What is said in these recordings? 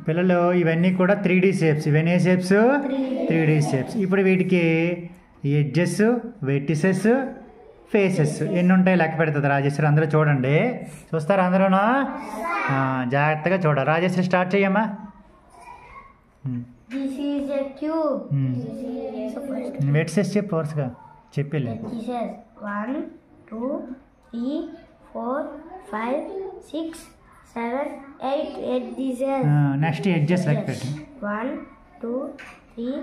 పిల్లలు ఇవన్నీ కూడా 3D షేప్స్. ఇవన్నీ షేప్స్ 3D షేప్స్. ఇప్పుడు వీటికి ఎడ్జెస్, వెర్టిసెస్, ఫేసెస్ ఎన్ని ఉంటాయి లెక్క పెడుతుంది రాజేశ్వరి. అందరూ చూడండి. చూస్తారా అందరూనా? జాగ్రత్తగా చూడాలి. రాజేశ్వరి స్టార్ట్ చేయమ్మా. వెర్టిసెస్ చెప్పు వరుసగా చెప్పలే. 1 2 3 4 5 6 7 8 edges. నెక్స్ట్ ఎడ్జెస్ లెక్క పెట్టు. 1 2 3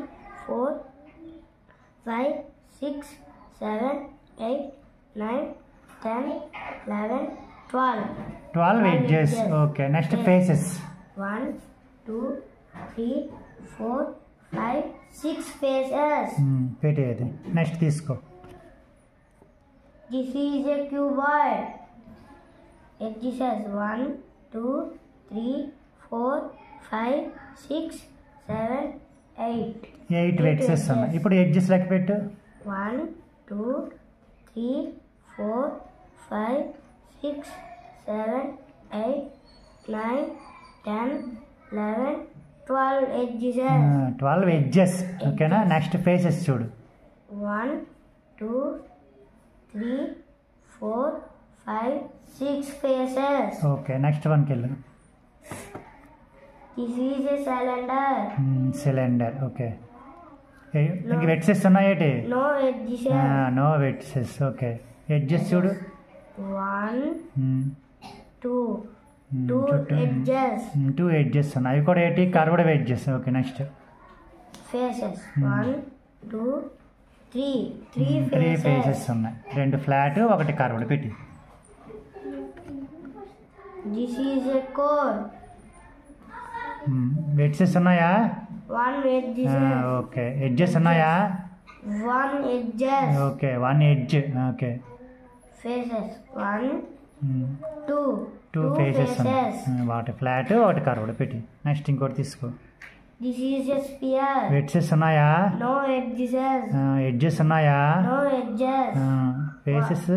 4 5 6 7 8 9 10 11 12 edges. Okay. Next faces. 1 2 3 4 5 6 faces. పెట్టేది. నెక్స్ట్ తీసుకో. This is a cuboid. Edges 1 2 3 4 5 6 7 8 vertices ఉన్నాయి. ఇప్పుడు ఎడ్జెస్ లెక్క పెట్టు. 1 2 3 4 5 6 7 8 9 10 11 12 edges. 12 ఎడ్జెస్. ఓకేనా? నెక్స్ట్ ఫేసెస్ చూడు. 1 2 3 4 5 6 faces. ఓకే. నెక్స్ట్ వన్కి వెళ్ళు. This is a cylinder. Cylinder. Okay. ఇంక వెర్టిసెస్ ఉన్నాయేటి? No edges. No vertices. Okay. Edges చూడు. 1 2 edges. 2 ఎడ్జెస్ ఉన్నాయి. అవి కూడా ఏంటి? Curved edges. Okay. Next faces. 1 2 3 faces ఉన్నాయి. 2 ఫ్లాట్, 1 కర్వ్డ్ పెట్టి. This is a cone. Vertices ఉన్నాయా? 1 edges. ఓకే. ఎడ్జెస్ ఉన్నాయా? 1 edges. Okay. 1 edge. Okay. faces. 1 2 faces ఉన్నాయి. 1 ఫ్లాట్, 1 కర్వ్డ్ పెట్టి. నెక్స్ట్ ఇంకోటి తీసుకో. This is a sphere. Vertices ఉన్నాయా? No edges. ఎడ్జెస్ ఉన్నాయా? No edges. Faces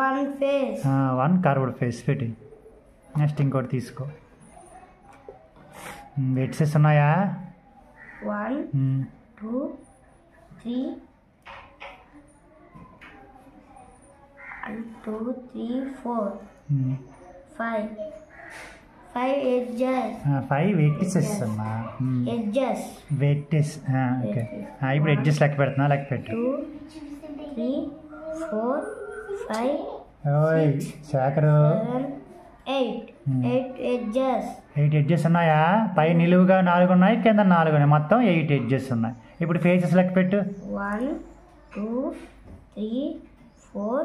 1 face. 1 curved face పెట్టి. Next ఇంకోటి తీసుకో. వెర్టిసెస్ ఉన్నాయా? 1 2 3 1 2 3 4 5 edges. 5 వెర్టిసెస్ అమ్మా. Edges. వెర్టిస్. ఓకే. ఇప్పుడు ఎడ్జెస్ లెక్క పెడుతున్నా. లెక్క పెట్టు. 2 3 4 5 ఓయ్ శేఖరు. 7 8 edges. 8 ఎడ్జెస్ ఉన్నాయా? పై నిలువుగా 4 ఉన్నాయి, కింద 4 ఉన్నాయి. మొత్తం 8 ఎడ్జెస్ ఉన్నాయి. ఇప్పుడు ఫేసెస్ లెక్క పెట్టు. 1 2 3 4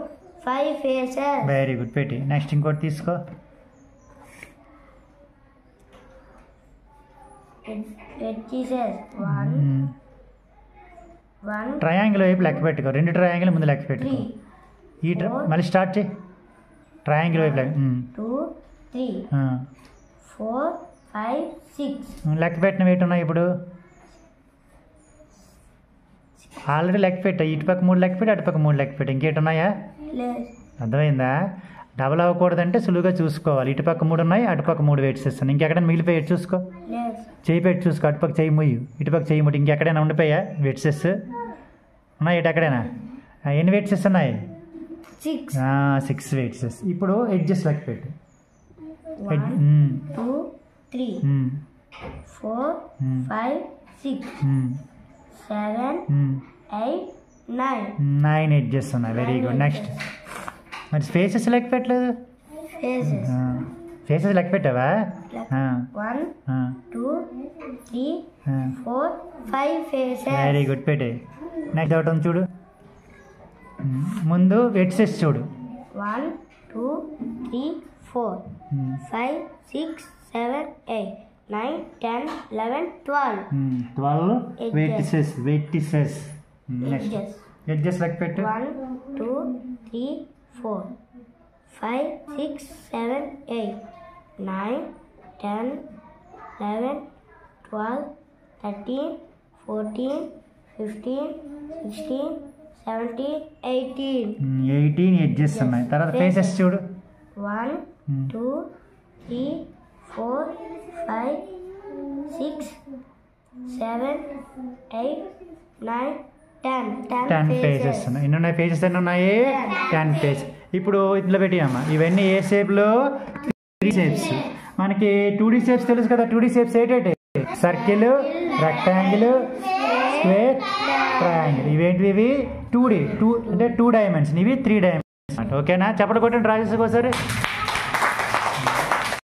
5 faces. వెరీ గుడ్ పెట్టి. నెక్స్ట్ ఇంకోటి తీసుకో. Edges 1 ట్రయాంగిల్ వైపు లెక్క పెట్టుకో. 2 ట్రయాంగిల్ ముందు లెక్క పెట్టుకో. 3 మళ్ళీ స్టార్ట్ చేయి. ట్రయాంగిల్ వైపు లెక్క. 2 3 4 5 6. లెక్క పెట్టిన వెయిట్ ఉన్నాయి. ఇప్పుడు ఆల్రెడీ లెక్క పెట్టా. ఇటుపక్క 3 లెక్క పెట్టి, అటుపక్క 3 లెక్క పెట్టి. ఇంకేటి ఉన్నాయా? అర్థమైందా? డబల్ అవ్వకూడదంటే సులువుగా చూసుకోవాలి. ఇటుపక్క 3 ఉన్నాయి, అటుపక్క 3 వెయిట్స్ ఇస్తాను. ఇంకెక్కడైనా మిగిలిపోయాడు చూసుకో. చేయి పెట్టి చూసుకో. అటుపక్క చేయి ముయ్యి, ఇటుపక్క చేయి ముట్టి. ఇంకెక్కడైనా ఉండిపోయా వెయిట్సెస్ ఉన్నాయి? ఇటు ఎక్కడైనా ఎన్ని వెయిట్సెస్ ఉన్నాయి? 6 వెయిట్సెస్. ఇప్పుడు ఎడ్జెస్ లెక్క పెట్టు. 1 2 3 4 5 6 7 8 9 ఎడ్జెస్ ఉన్నాయి. Very good. నెక్స్ట్ మరి ఫేసెస్ లెక్క పెట్టలేదు. ఫేసెస్ లెక్క పెట్టావా? 1 2 3 4 5 faces. వెరీ గుడ్ పెట్టి. నెక్స్ట్ ఒకటి ఉంది చూడు. ముందు వెర్టిసెస్ చూడు. 1 2 3 4 5 6 7 8 9 10 11 12 వెర్టిసెస్. నెక్స్ట్ ఎడ్జెస్ లెక్క పెట్టు. 1 2 3 4 5 6 7 8 9 10 11 12 13 14 15 16 17 18 ఎడ్జెస్ ఉన్నాయి. తర్వాత ఫేసెస్ చూడు. 1 2 3 4 5 6, 7, 8, 9, 10. 10 ఫేజెస్ ఉన్నాయి. ఎన్ని ఉన్నాయి ఫేజెస్? ఎన్ని ఉన్నాయి? 10 ఫేజ్. ఇప్పుడు ఇందులో పెట్టామా ఇవన్నీ ఏ షేప్లో? 3 షేప్స్. మనకి 2D షేప్స్ తెలుసు కదా. 2D షేప్స్ ఏంటంటే సర్కిల్, రెక్టాంగిల్, స్క్వేర్, ట్రయాంగిల్. ఇవేంటివి? ఇవి 2D అంటే 2 డైమెన్షన్. ఇవి 3 డైమెన్షన్. ఓకేనా? చెప్పండి కొట్టండి రాజేష్ ఒకసారి.